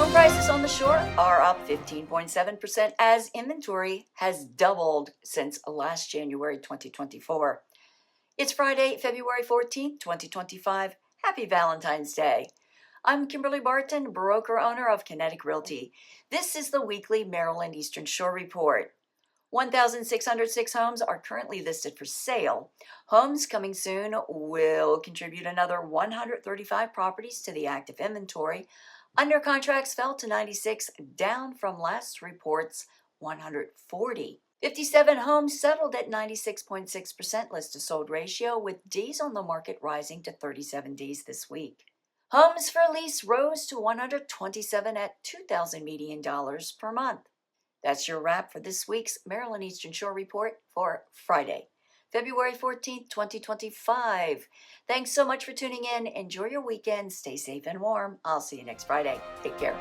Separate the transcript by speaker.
Speaker 1: Home prices on the shore are up 15.7% as inventory has doubled since last January 2024. It's Friday, February 14th, 2025. Happy Valentine's Day. I'm Kimberly Barton, broker-owner of Kinetic Realty. This is the weekly Maryland Eastern Shore Report. 1,606 homes are currently listed for sale. Homes coming soon will contribute another 135 properties to the active inventory. Under contracts fell to 96, down from last report's 140. 57 homes settled at 96.6% list to sold ratio, with days on the market rising to 37 days this week. Homes for lease rose to 127 at $2,000 median dollars per month. That's your wrap for this week's Maryland Eastern Shore Report for Friday, February 14th, 2025. Thanks so much for tuning in. Enjoy your weekend. Stay safe and warm. I'll see you next Friday. Take care.